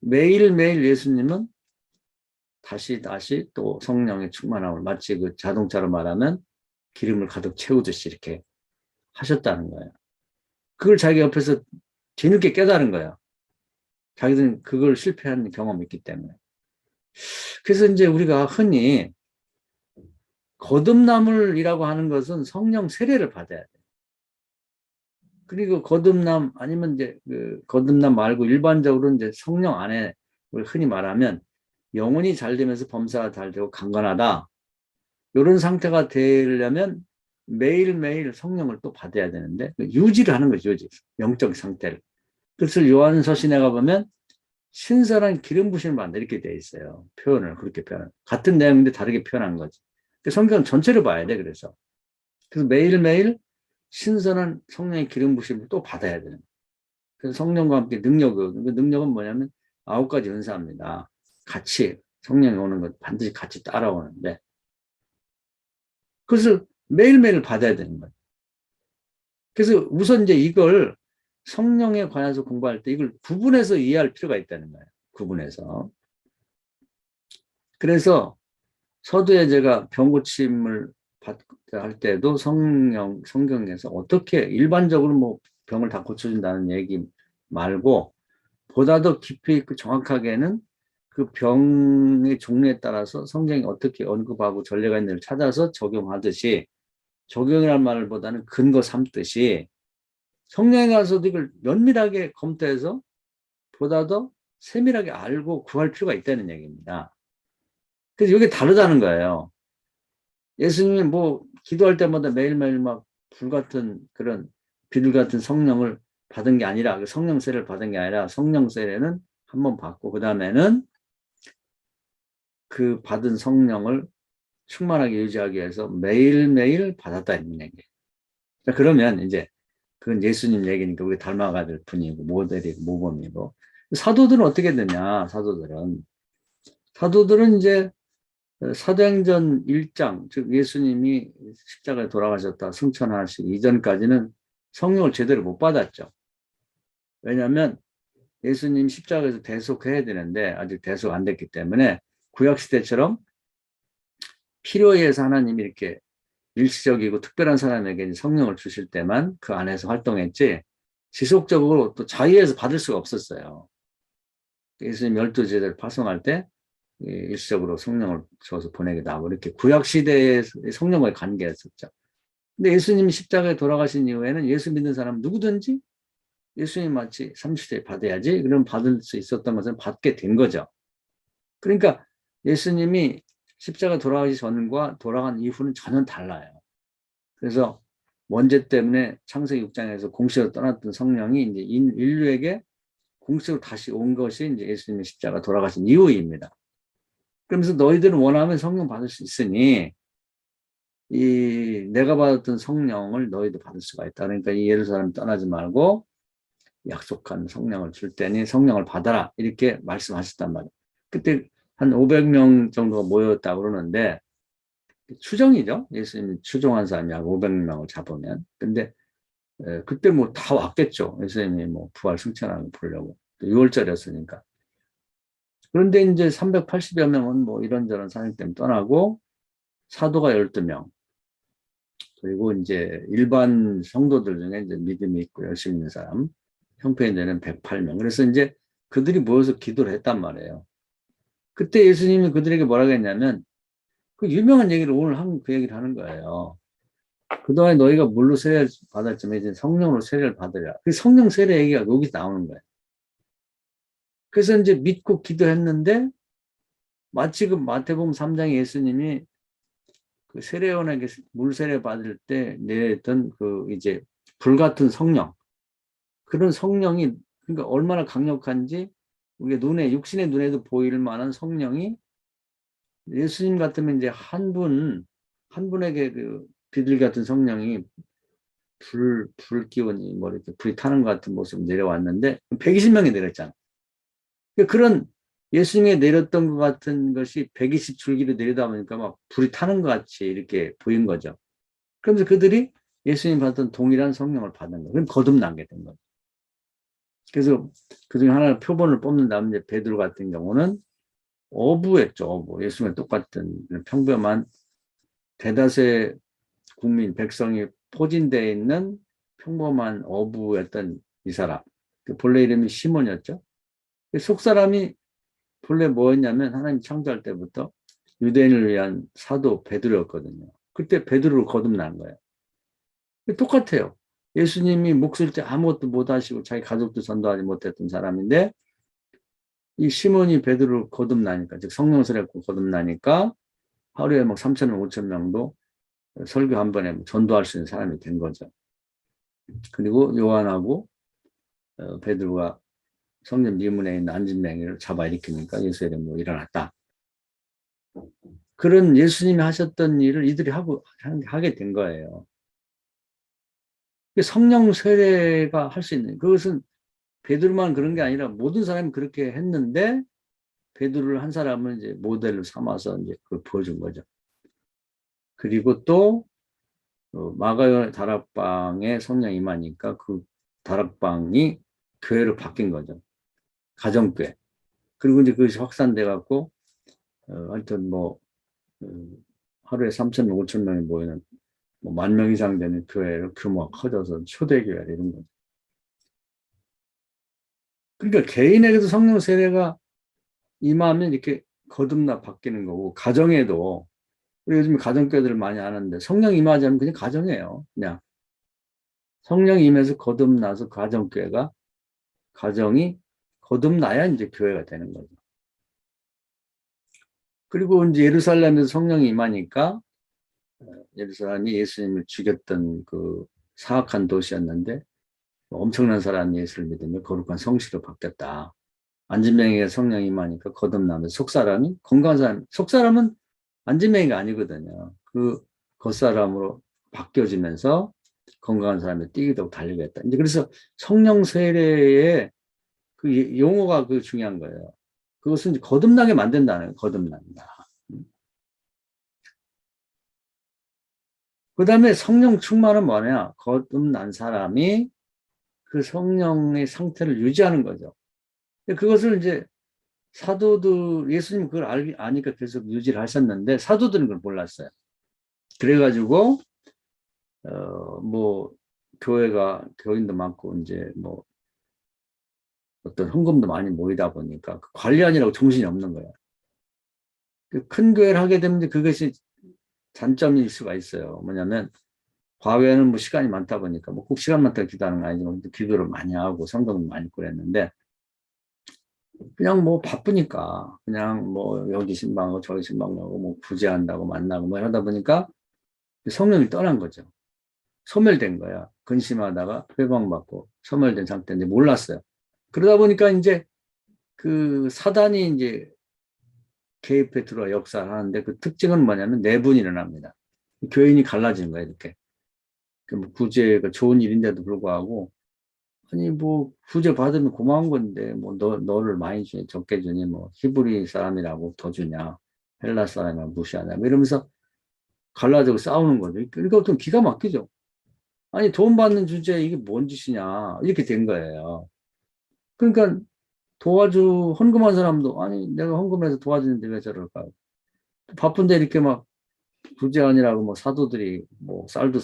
매일매일 예수님은 다시 또 성령의 충만함을, 마치 그 자동차로 말하면 기름을 가득 채우듯이 이렇게 하셨다는 거예요. 그걸 자기 옆에서 뒤늦게 깨달은 거예요. 자기들은 그걸 실패한 경험이 있기 때문에. 그래서 이제 우리가 흔히 거듭남을이라고 하는 것은 성령 세례를 받아야 돼요. 그리고 거듭남 아니면 이제 그 거듭남 말고 일반적으로 이제 성령 안에 우리 흔히 말하면 영혼이 잘 되면서 범사가 잘 되고 강건하다, 이런 상태가 되려면 매일매일 성령을 또 받아야 되는데 유지를 하는 거죠. 유지. 영적 상태를. 그래서 요한서신에 가보면 신선한 기름 부심을 받는다 이렇게 돼 있어요. 표현을 그렇게 같은 내용인데 다르게 표현한 거지. 성경 전체를 봐야 돼. 그래서 매일매일 신선한 성령의 기름 부심을 또 받아야 되는 거예요. 그래서 성령과 함께 능력은, 그 능력은 뭐냐면 9가지 은사입니다. 같이 성령이 오는 것 반드시 같이 따라오는데, 그래서 매일매일 받아야 되는 거예요. 그래서 우선 이제 이걸 성령에 관해서 공부할 때 이걸 구분해서 이해할 필요가 있다는 거예요. 구분해서. 그래서 서두에 제가 병 고침을 할 때도 성경에서 어떻게 일반적으로 뭐 병을 다 고쳐준다는 얘기 말고, 보다 더 깊이 있고 정확하게는 그 병의 종류에 따라서 성경이 어떻게 언급하고 전례가 있는지를 찾아서 적용하듯이, 적용이라는 말보다는 근거 삼듯이 성령에 가서도 이걸 면밀하게 검토해서 보다 더 세밀하게 알고 구할 필요가 있다는 얘기입니다. 그래서 이게 다르다는 거예요. 예수님이 뭐 기도할 때마다 매일매일 막 불같은 그런 비둘 같은 성령을 받은 게 아니라, 그 성령 세례를 받은 게 아니라, 성령 세례는 한 번 받고 그 다음에는 그 받은 성령을 충만하게 유지하기 위해서 매일매일 받았다는 얘기예요. 그러면 이제 그건 예수님 얘기니까 우리 닮아가 될 분이고 모델이고 모범이고, 사도들은 어떻게 되냐? 사도들은 이제 사도행전 1장, 즉 예수님이 십자가에 돌아가셨다 승천하시기 이전까지는 성령을 제대로 못 받았죠. 왜냐하면 예수님 십자가에서 대속해야 되는데 아직 대속 안 됐기 때문에, 구약시대처럼 필요에 의해서 하나님이 이렇게 일시적이고 특별한 사람에게 성령을 주실 때만 그 안에서 활동했지, 지속적으로 또 자유에서 받을 수가 없었어요. 예수님 12제자를 파송할 때 일시적으로 성령을 줘서 보내기도 하고, 이렇게 구약시대의 성령과의 관계였었죠. 근데 예수님이 십자가에 돌아가신 이후에는 예수 믿는 사람 누구든지 예수님 마치 30세에 받아야지, 그럼 받을 수 있었던 것은 받게 된 거죠. 그러니까 예수님이 십자가 돌아가기 전과 돌아간 이후는 전혀 달라요. 그래서 원죄 때문에 창세기 6장에서 공식으로 떠났던 성령이 이제 인류에게 공식으로 다시 온 것이 이제 예수님의 십자가 돌아가신 이후입니다. 그러면서 너희들은 원하면 성령 받을 수 있으니 내가 받았던 성령을 너희도 받을 수가 있다. 그러니까 이 예루살렘 떠나지 말고 약속한 성령을 줄 테니 성령을 받아라, 이렇게 말씀하셨단 말이에요. 그때 한 500명 정도가 모였다고 그러는데, 추정이죠. 예수님이 추정한 사람이 한 500명을 잡으면. 근데 그때 뭐 다 왔겠죠. 예수님이 뭐 부활 승천하는 보려고. 6월절이었으니까. 그런데 이제 380여 명은 뭐 이런저런 사정 때문에 떠나고, 사도가 12명, 그리고 이제 일반 성도들 중에 이제 믿음이 있고 열심히 있는 사람, 형편이 되는 108명. 그래서 이제 그들이 모여서 기도를 했단 말이에요. 그때 예수님이 그들에게 뭐라고 했냐면, 그 유명한 얘기를 오늘 그 얘기를 하는 거예요. 그동안 너희가 물로 세례를 받았지만 이제 성령으로 세례를 받으라. 그 성령 세례 얘기가 여기 나오는 거예요. 그래서 이제 믿고 기도했는데, 마치 그 마태복음 3장에 예수님이 그 세례원에게 물 세례 받을 때 내던 그 이제 불같은 성령, 그런 성령이, 그러니까 얼마나 강력한지 우리 눈에, 육신의 눈에도 보일 만한 성령이, 예수님 같으면 이제 한 분에게 그 비둘기 같은 성령이 불 기운이 뭐 이렇게 불이 타는 것 같은 모습으로 내려왔는데 120명이 내렸잖아. 그러니까 그런 예수님이 내렸던 것 같은 것이 120줄기로 내리다 보니까 막 불이 타는 것 같이 이렇게 보인 거죠. 그러면서 그들이 예수님 받던 동일한 성령을 받은 거예요. 그럼 거듭나게 된 거죠. 그래서 그중에 하나를 표본을 뽑는다면 이제 베드로 같은 경우는 어부였죠. 어부. 예수님과 똑같은 평범한 대다수의 국민, 백성이 포진되어 있는 평범한 어부였던 이 사람. 본래 이름이 시몬이었죠. 속사람이 본래 뭐였냐면 하나님 창조할 때부터 유대인을 위한 사도 베드로였거든요. 그때 베드로를 거듭난 거예요. 똑같아요. 예수님이 목술 때 아무것도 못하시고 자기 가족도 전도하지 못했던 사람인데 이 시몬이 베드로를 거듭나니까, 즉 성령세례 거듭나니까 하루에 막 3,000명, 5,000명도 설교 한 번에 전도할 수 있는 사람이 된 거죠. 그리고 요한하고 베드로가 성전 미문에 있는 안진뱅이를 잡아 일으키니까 예수의 이름으로 일어났다. 그런 예수님이 하셨던 일을 이들이 하게 된 거예요. 성령 세례가 할 수 있는, 그것은 베드로만 그런 게 아니라 모든 사람이 그렇게 했는데 베드로를 한 사람은 이제 모델로 삼아서 이제 그걸 보여준 거죠. 그리고 또 마가요 다락방에 성령이 임하니까 그 다락방이 교회로 바뀐 거죠. 가정교회. 그리고 이제 그것이 확산돼 갖고 하여튼 뭐 하루에 3,000명, 5,000명이 모이는 뭐 10,000명 이상 되는 교회로 규모가 커져서 초대교회 이런 거죠. 그러니까 개인에게도 성령 세례가 임하면 이렇게 거듭나 바뀌는 거고, 가정에도 우리 요즘 가정교회들을 많이 하는데 성령 임하지 않으면 그냥 가정이에요. 그냥 성령 임해서 거듭나서 가정이 거듭나야 이제 교회가 되는 거죠. 그리고 이제 예루살렘에서 성령이 임하니까 예루살렘이 예수님을 죽였던 그 사악한 도시였는데 엄청난 사람이 예수를 믿으며 거룩한 성시로 바뀌었다. 안진뱅이가 성령이 임하니까 거듭나면서 속사람이 건강한 사람, 속사람은 안진뱅이가 아니거든요. 그 겉사람으로 바뀌어지면서 건강한 사람이 뛰기도 하고 달리고 했다. 이제 그래서 성령 세례의 그 용어가 그 중요한 거예요. 그것은 이제 거듭나게 만든다는 거예요. 거듭난다. 그 다음에 성령 충만은 뭐냐? 거듭난 사람이 그 성령의 상태를 유지하는 거죠. 그것을 이제 사도들, 예수님 그걸 아니까 계속 유지를 하셨는데 사도들은 그걸 몰랐어요. 그래가지고 뭐 교인도 많고 이제 뭐 어떤 헌금도 많이 모이다 보니까 그 관리하느라고 정신이 없는 거예요. 큰 교회를 하게 되면 그것이 단점일 수가 있어요. 뭐냐면 과거에는 뭐 시간이 많다 보니까 뭐 꼭 시간 많다고 기도하는 거 아니지만 기도를 많이 하고 성경을 많이 그랬는데 그냥 뭐 바쁘니까 그냥 뭐 여기 신방하고 저기 신방하고 뭐 구제한다고 만나고 뭐 하다 보니까 성령이 떠난 거죠. 소멸된 거야. 근심하다가 회방받고 소멸된 상태인데 몰랐어요. 그러다 보니까 이제 그 사단이 이제 개입해 들어와 역사를 하는데 그 특징은 뭐냐면 내분이 일어납니다. 교인이 갈라지는 거야, 이렇게. 뭐 구제가 좋은 일인데도 불구하고 아니 뭐 구제 받으면 고마운 건데 뭐 너를 많이 주니 적게 주니 뭐 히브리 사람이라고 더 주냐 헬라 사람이라고 무시하냐 뭐 이러면서 갈라지고 싸우는 거죠. 그러니까 어떤 기가 막히죠. 아니 돈 받는 주제에 이게 뭔 짓이냐 이렇게 된 거예요. 그러니까 헌금한 사람도 아니 내가 헌금해서 도와주는데 왜 저럴까. 바쁜데 이렇게 막 구제원이라고 뭐 사도들이 뭐 쌀도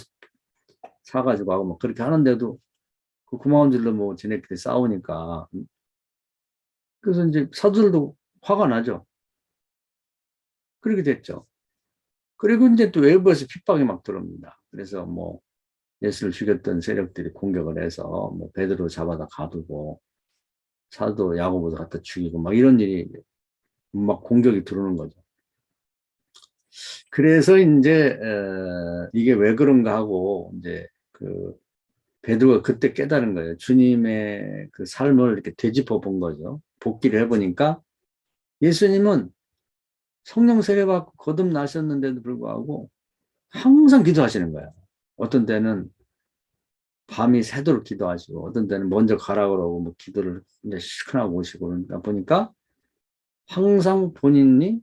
사가지고 하고 뭐 그렇게 하는데도 그 고마운 줄로 뭐 지네끼리 싸우니까 그래서 이제 사도들도 화가 나죠. 그렇게 됐죠. 그리고 이제 또 외부에서 핍박이 막 들어옵니다. 그래서 뭐 예수를 죽였던 세력들이 공격을 해서 뭐 베드로 잡아다 가두고 사도 야고보도 갖다 죽이고 막 이런 일이 막 공격이 들어오는 거죠. 그래서 이제 이게 왜 그런가 하고 이제 그 베드로가 그때 깨달은 거예요. 주님의 그 삶을 이렇게 되짚어 본 거죠. 복기를 해보니까 예수님은 성령 세례받고 거듭나셨는데도 불구하고 항상 기도하시는 거예요. 어떤 때는 밤이 새도록 기도하시고 어떤 때는 먼저 가라 그러고 뭐 기도를 이제 시큰하고 오시고 그러니까 보니까 항상 본인이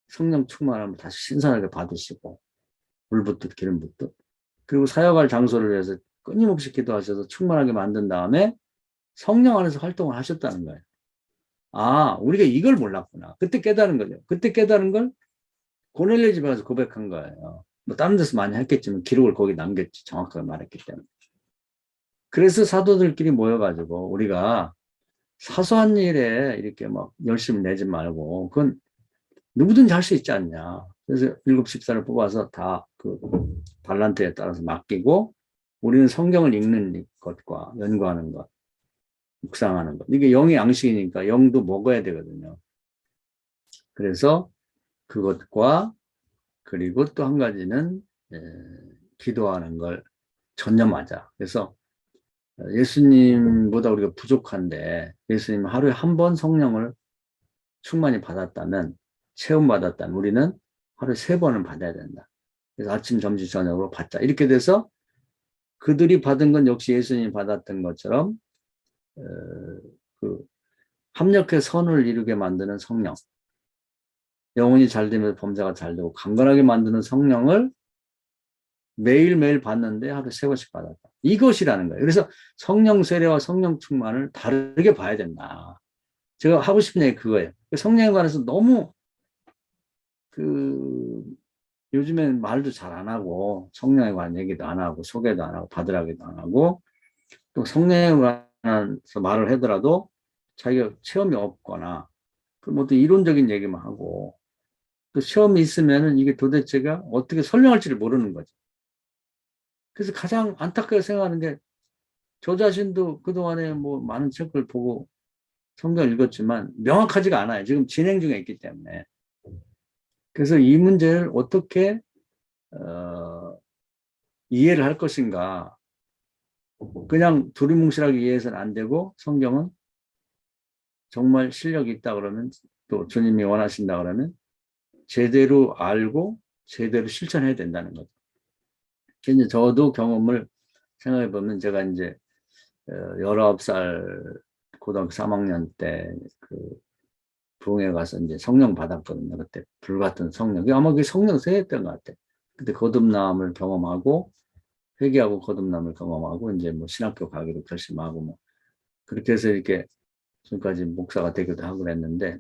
성령 충만함을 다시 신선하게 받으시고 물 붓듯 기름 붓듯 그리고 사역할 장소를 위해서 끊임없이 기도하셔서 충만하게 만든 다음에 성령 안에서 활동을 하셨다는 거예요. 아, 우리가 이걸 몰랐구나. 그때 깨달은 거죠. 그때 깨달은 걸 고넬료 집에 가서 고백한 거예요. 뭐 다른 데서 많이 했겠지만 기록을 거기 남겼지. 정확하게 말했기 때문에. 그래서 사도들끼리 모여가지고 우리가 사소한 일에 이렇게 막 열심을 내지 말고 그건 누구든지 할 수 있지 않냐. 그래서 7집사를 뽑아서 다 그 달란트에 따라서 맡기고 우리는 성경을 읽는 것과 연구하는 것, 묵상하는 것. 이게 영의 양식이니까 영도 먹어야 되거든요. 그래서 그것과 그리고 또 한 가지는 기도하는 걸 전념하자. 그래서 예수님보다 우리가 부족한데 예수님 하루에 한 번 성령을 충만히 받았다면 체험받았다면 우리는 하루에 3번은 받아야 된다. 그래서 아침, 점심, 저녁으로 받자. 이렇게 돼서 그들이 받은 건 역시 예수님이 받았던 것처럼 어, 그 합력해 선을 이루게 만드는 성령, 영혼이 잘 되면서 범사가 잘 되고 강건하게 만드는 성령을 매일매일 받는데 하루에 3번씩 받았다. 이것이라는 거예요. 그래서 성령 세례와 성령 충만을 다르게 봐야 된다. 제가 하고 싶은 얘기 그거예요. 성령에 관해서 너무 그 요즘엔 말도 잘 안 하고 성령에 관한 얘기도 안 하고 소개도 안 하고 받으라기도 안 하고 또 성령에 관해서 말을 하더라도 자기가 체험이 없거나 뭐 또 이론적인 얘기만 하고 또 시험이 있으면은 이게 도대체가 어떻게 설명할지를 모르는 거죠. 그래서 가장 안타깝게 생각하는 게 저 자신도 그동안에 뭐 많은 책을 보고 성경을 읽었지만 명확하지가 않아요. 지금 진행 중에 있기 때문에. 그래서 이 문제를 어떻게 이해를 할 것인가. 그냥 두리뭉실하게 이해해서는 안 되고 성경은 정말 실력이 있다 그러면 또 주님이 원하신다 그러면 제대로 알고 제대로 실천해야 된다는 거죠. 이제 저도 경험을 생각해 보면 제가 이제 19살 고등학교 3학년 때 그 부흥회 가서 이제 성령 받았거든요. 그때 불같은 성령. 아마 그게 성령 세했던 것 같아요. 그때 거듭남을 경험하고 회개하고 거듭남을 경험하고 이제 뭐 신학교 가기로 결심하고 뭐 그렇게 해서 이렇게 지금까지 목사가 되기도 하고 그랬는데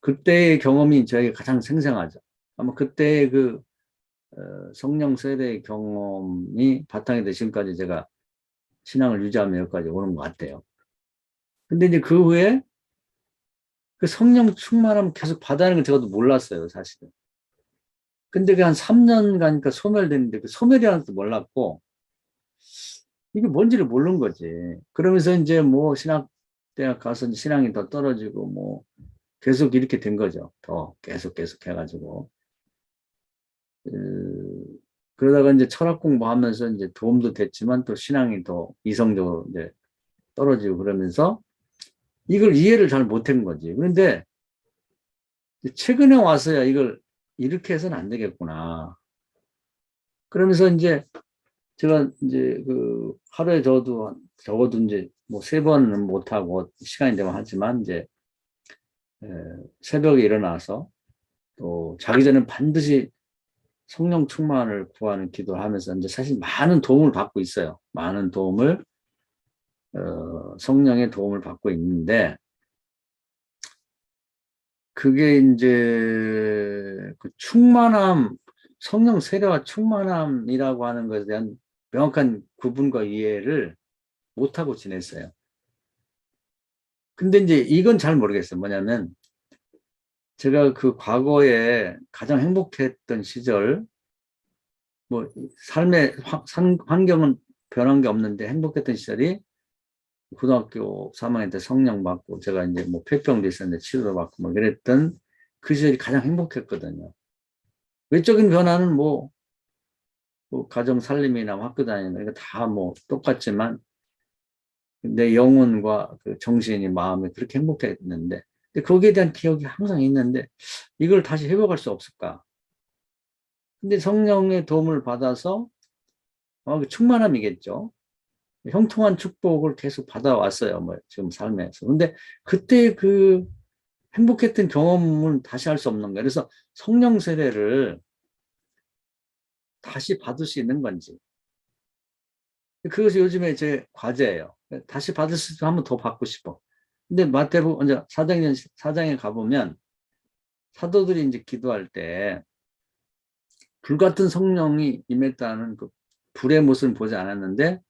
그때의 경험이 저에게 가장 생생하죠. 아마 그때의 그 성령 세례의 경험이 바탕이 돼 지금까지 제가 신앙을 유지하며 여기까지 오는 것 같아요. 근데 이제 그 후에 그 성령 충만함 계속 받아는 걸 제가 몰랐어요, 사실은. 근데 그 한 3년 가니까 소멸됐는데 그 소멸이라는 것도 몰랐고 이게 뭔지를 모르는 거지. 그러면서 이제 뭐 신학대학 가서 이제 신앙이 더 떨어지고 뭐 계속 이렇게 된 거죠. 더 계속 해가지고. 그러다가 이제 철학 공부하면서 이제 도움도 됐지만 또 신앙이 더 이성적으로 이제 떨어지고 그러면서 이걸 이해를 잘 못한 거지. 그런데 최근에 와서야 이걸 이렇게 해서는 안 되겠구나. 그러면서 이제 제가 이제 그 하루에 적어도 이제 뭐 3번은 못하고 시간이 되면 하지만 이제 새벽에 일어나서 또 자기 전에 반드시 성령 충만을 구하는 기도를 하면서 이제 사실 많은 도움을 받고 있어요. 많은 도움을 성령의 도움을 받고 있는데 그게 이제 그 충만함 성령 세례와 충만함이라고 하는 것에 대한 명확한 구분과 이해를 못하고 지냈어요. 근데 이제 이건 잘 모르겠어요. 뭐냐면 제가 그 과거에 가장 행복했던 시절, 뭐 삶의 환경은 변한 게 없는데 행복했던 시절이 고등학교 3학년 때 성령 받고 제가 이제 뭐 폐병도 있었는데 치료도 받고 뭐 그랬던 그 시절이 가장 행복했거든요. 외적인 변화는 뭐 가정 살림이나 학교 다니는 거 다 뭐 똑같지만 내 영혼과 그 정신이 마음이 그렇게 행복했는데 근데 거기에 대한 기억이 항상 있는데 이걸 다시 회복할 수 없을까? 근데 성령의 도움을 받아서 충만함이겠죠. 형통한 축복을 계속 받아왔어요. 뭐 지금 삶에서. 근데 그때 그 행복했던 경험은 다시 할 수 없는 거예요. 그래서 성령 세례를 다시 받을 수 있는 건지. 그것이 요즘에 제 과제예요. 다시 받을 수 있으면 한 번 더 받고 싶어. 근데 마태복음 이제 사장에 가보면 사도들이 이제 기도할 때 불같은 성령이 임했다는 그 불의 모습을 보지 않았는데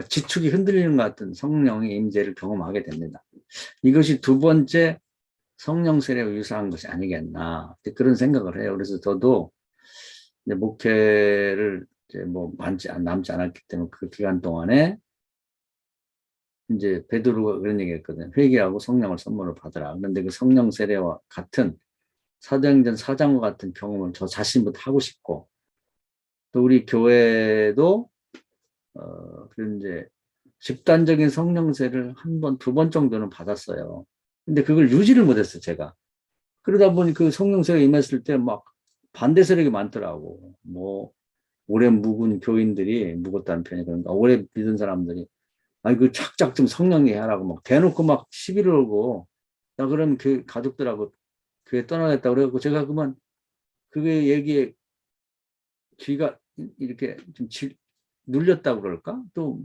지축이 흔들리는 것 같은 성령의 임재를 경험하게 됩니다. 이것이 두 번째 성령 세례와 유사한 것이 아니겠나 그런 생각을 해요. 그래서 저도 이제 목회를 이제 뭐 남지 않았기 때문에 그 기간 동안에 이제 베드로가 그런 얘기했거든요. 회개하고 성령을 선물을 받으라. 그런데 그 성령 세례와 같은 사도행전 4장과 같은 경험을 저 자신부터 하고 싶고 또 우리 교회도 그런 이제 집단적인 성령 세례를 한 번, 두 번 정도는 받았어요. 근데 그걸 유지를 못했어요, 제가. 그러다 보니 그 성령 세례 임했을 때 막 반대 세력이 많더라고. 뭐 오래 묵은 교인들이 묵었다는 편이 그런가 오래 믿은 사람들이 아니 그 착착 좀 성령이 하라고 막 대놓고 막 시비를 걸고 나 그러면 그 가족들하고 교회 떠나겠다 그래갖고 제가 그만 그게 얘기에 귀가 이렇게 좀 눌렸다고 그럴까? 또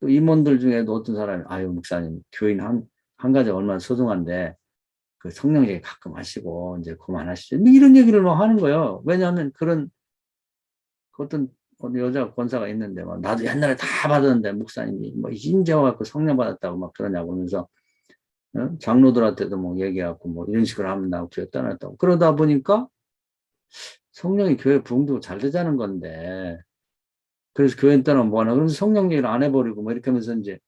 임원들 중에도 어떤 사람이 아유 목사님 교인 한 가지 얼마나 소중한데 그 성령 얘기 가끔 하시고 이제 그만하시죠. 뭐 이런 얘기를 막 하는 거예요. 왜냐하면 그런 어떤 여자 권사가 있는데 막 나도 옛날에 다 받았는데 목사님이 뭐 인재 와갖고 성령 받았다고 막 그러냐고 하면서 장로들한테도 뭐 얘기하고 뭐 이런 식으로 하면 나고 교회 떠났다고 그러다 보니까 성령이 교회 부흥도 잘 되자는 건데 그래서 교회 떠나면 뭐하나 그러면서 성령 얘기를 안 해버리고 뭐 이렇게 하면서 이제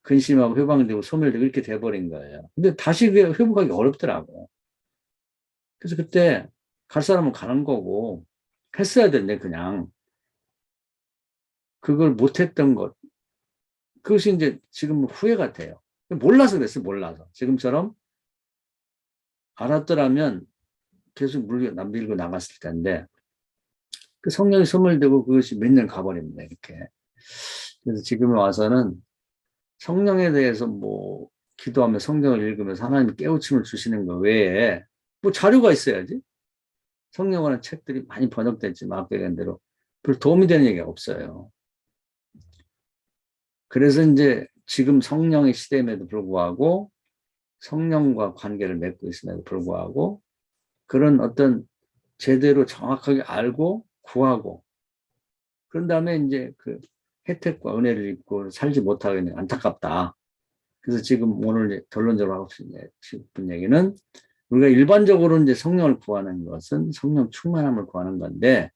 근심하고 회방되고 소멸되고 이렇게 돼버린 거예요. 근데 다시 회복하기 어렵더라고. 그래서 그때 갈 사람은 가는 거고 했어야 되는데 그냥 그걸 못했던 것 그것이 이제 지금 후회 같아요. 몰라서 그랬어요. 몰라서. 지금처럼 알았더라면 계속 밀고 나갔을 텐데 그 성령이 소멸되고 그것이 몇 년 가버립니다. 이렇게. 그래서 지금에 와서는 성령에 대해서 뭐 기도하며 성경을 읽으면서 하나님이 깨우침을 주시는 것 외에 뭐 자료가 있어야지. 성령하는 책들이 많이 번역됐지만 아까 얘기한 대로 별 도움이 되는 얘기가 없어요. 그래서 이제 지금 성령의 시대임에도 불구하고 성령과 관계를 맺고 있음에도 불구하고 그런 어떤 제대로 정확하게 알고 구하고 그런 다음에 이제 그 혜택과 은혜를 입고 살지 못하겠는 안타깝다. 그래서 지금 오늘 결론적으로 하고 싶은 얘기는 우리가 일반적으로 이제 성령을 구하는 것은 성령 충만함을 구하는 건데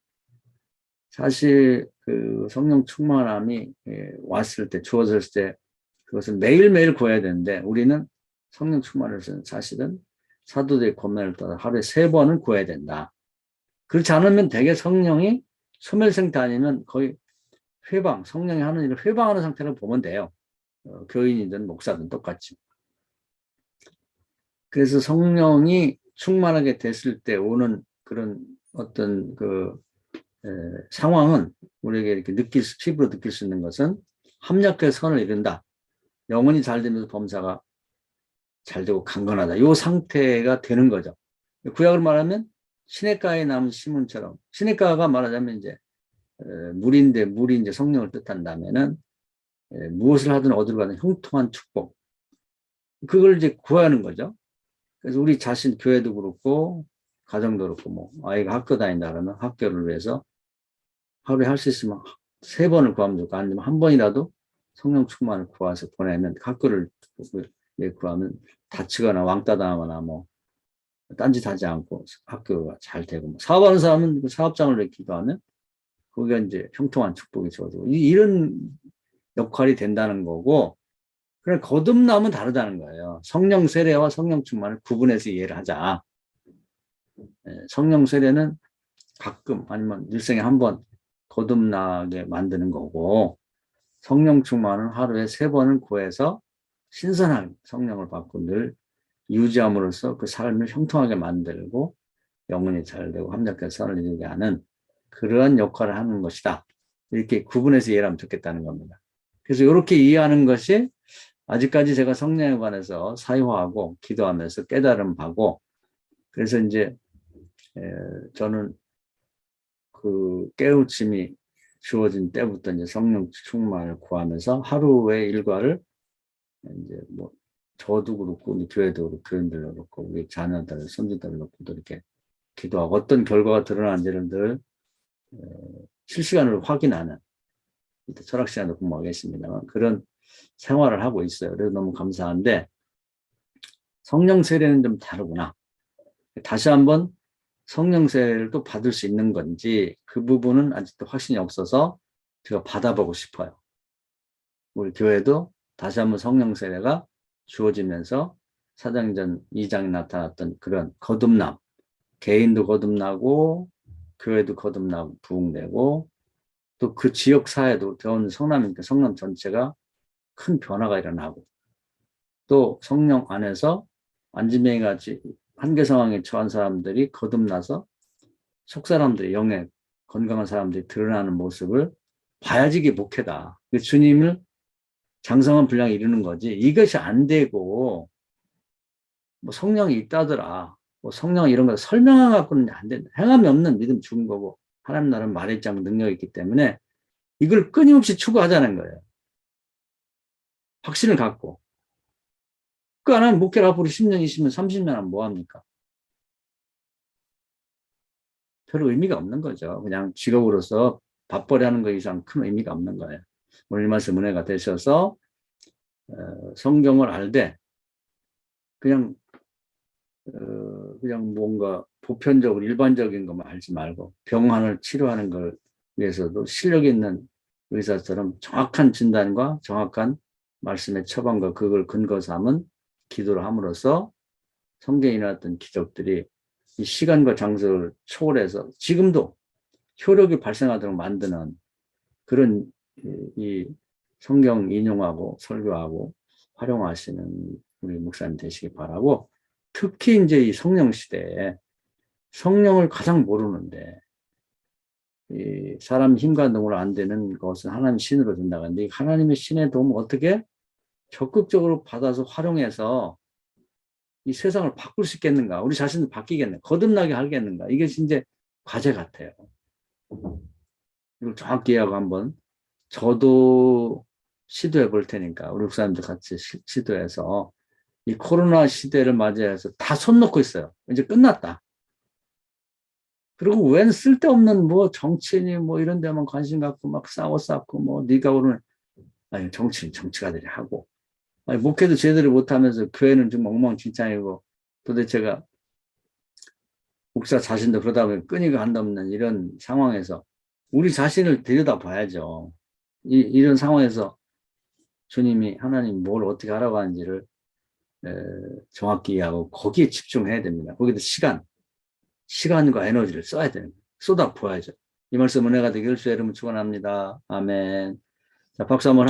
사실 그 성령 충만함이 왔을 때 주어졌을 때 그것은 매일매일 구해야 되는데 우리는 성령 충만을 사실은 사도들의 권면을 따라 하루에 3번은 구해야 된다. 그렇지 않으면 대개 성령이 소멸 상태 아니면 거의 성령이 하는 일을 회방하는 상태로 보면 돼요. 교인이든 목사든 똑같이. 그래서 성령이 충만하게 됐을 때 오는 그런 어떤 그 상황은 우리에게 이렇게 피부로 느낄 수 있는 것은 합력의 선을 이룬다. 영혼이 잘 되면서 범사가 잘 되고 강건하다. 이 상태가 되는 거죠. 구약을 말하면 시냇가에 남은 시몬처럼 시냇가가 말하자면 이제 물이 이제 성령을 뜻한다면은 무엇을 하든 어디로 가든 형통한 축복 그걸 이제 구하는 거죠. 그래서 우리 자신 교회도 그렇고 가정도 그렇고 뭐 아이가 학교 다닌다 그러면 학교를 위해서 하루에 할 수 있으면 3번을 구하면 좋고 아니면 한 번이라도 성령 충만을 구해서 보내면 학교를 구하면 다치거나 왕따 당하거나 뭐 딴짓하지 않고 학교가 잘 되고 뭐 사업하는 사람은 그 사업장을 왜 기도하면 거기가 이제 형통한 축복이 주어지고 이런 역할이 된다는 거고 그래 거듭남은 다르다는 거예요. 성령 세례와 성령 충만을 구분해서 이해를 하자. 성령 세례는 가끔 아니면 일생에 한 번 거듭나게 만드는 거고 성령 충만은 하루에 3번을 구해서 신선한 성령을 받고 늘 유지함으로써 그 삶을 형통하게 만들고 영혼이 잘 되고 합력해서 선을 이루게 하는 그러한 역할을 하는 것이다. 이렇게 구분해서 이해를 하면 좋겠다는 겁니다. 그래서 이렇게 이해하는 것이 아직까지 제가 성령에 관해서 사유하고 기도하면서 깨달음 하고 그래서 이제 저는 그 깨우침이 주어진 때부터 이제 성령 충만을 구하면서 하루의 일과를 이제 뭐 저도 그렇고 우리 교회도 그렇고 교인들도 그렇고 우리 자녀들, 손주들 놓고도 이렇게 기도하고 어떤 결과가 드러나는지를 늘 실시간으로 확인하는 철학 시간도 공부하겠습니다만 그런 생활을 하고 있어요. 그래서 너무 감사한데 성령 세례는 좀 다르구나. 다시 한번 성령 세례를 또 받을 수 있는 건지 그 부분은 아직도 확신이 없어서 제가 받아보고 싶어요. 우리 교회도 다시 한번 성령 세례가 주어지면서 사도행전 2장에 나타났던 그런 거듭남, 개인도 거듭나고 교회도 거듭나고 부흥되고 또 그 지역 사회도 대원 성남이니까 성남 전체가 큰 변화가 일어나고 또 성령 안에서 안진뱅이 같이 한계 상황에 처한 사람들이 거듭나서 속 사람들이 영에 건강한 사람들이 드러나는 모습을 봐야지 이게 목회다. 주님을 장성한 분량에 이루는 거지. 이것이 안 되고 뭐 성령이 있다더라. 뭐 성령 이런 거 설명해 갖고는 안 된다. 행함이 없는 믿음 죽은 거고 하나님 나라는 말의 장 능력이 있기 때문에 이걸 끊임없이 추구하자는 거예요. 확신을 갖고. 그 안 하면 목회를 앞으로 10년, 20년, 30년 하면 뭐합니까? 별 의미가 없는 거죠. 그냥 직업으로서 밥벌이 하는 거 이상 큰 의미가 없는 거예요. 오늘 말씀 은혜가 되셔서 성경을 알되 그냥 그냥 뭔가 보편적으로 일반적인 것만 알지 말고 병환을 치료하는 걸 위해서도 실력 있는 의사처럼 정확한 진단과 정확한 말씀의 처방과 그걸 근거 삼은 기도를 함으로써 성경에 일어났던 기적들이 이 시간과 장소를 초월해서 지금도 효력이 발생하도록 만드는 그런 이 성경 인용하고 설교하고 활용하시는 우리 목사님 되시기 바라고 특히 이제 이 성령 시대에 성령을 가장 모르는데 이 사람 힘과 능으로 안 되는 것은 하나님 신으로 된다고 하는데 하나님의 신의 도움을 어떻게 적극적으로 받아서 활용해서 이 세상을 바꿀 수 있겠는가? 우리 자신을 바뀌겠는가? 거듭나게 하겠는가? 이게 이제 과제 같아요. 이걸 정확히 이해하고 한번 저도 시도해 볼 테니까 우리 목사님들 같이 시도해서 이 코로나 시대를 맞이해서 다 손 놓고 있어요. 이제 끝났다. 그리고 웬 쓸데없는 뭐 정치인이 뭐 이런 데만 관심 갖고 막 싸워 쌓고 뭐 네가 오늘 아니 정치인 정치가들이 하고 아니 목회도 제대로 못하면서 교회는 좀 엉망진창이고 도대체가 목사 자신도 그러다 보면 끈이가 한도 없는 이런 상황에서 우리 자신을 들여다봐야죠. 이런 상황에서 주님이 하나님 뭘 어떻게 하라고 하는지를 정확히 이해하고 거기에 집중해야 됩니다. 거기도 시간과 에너지를 써야 됩니다. 쏟아 부어야죠. 이 말씀 은혜가 되기를 주의 이름으로 축원합니다. 아멘. 자, 박수 한번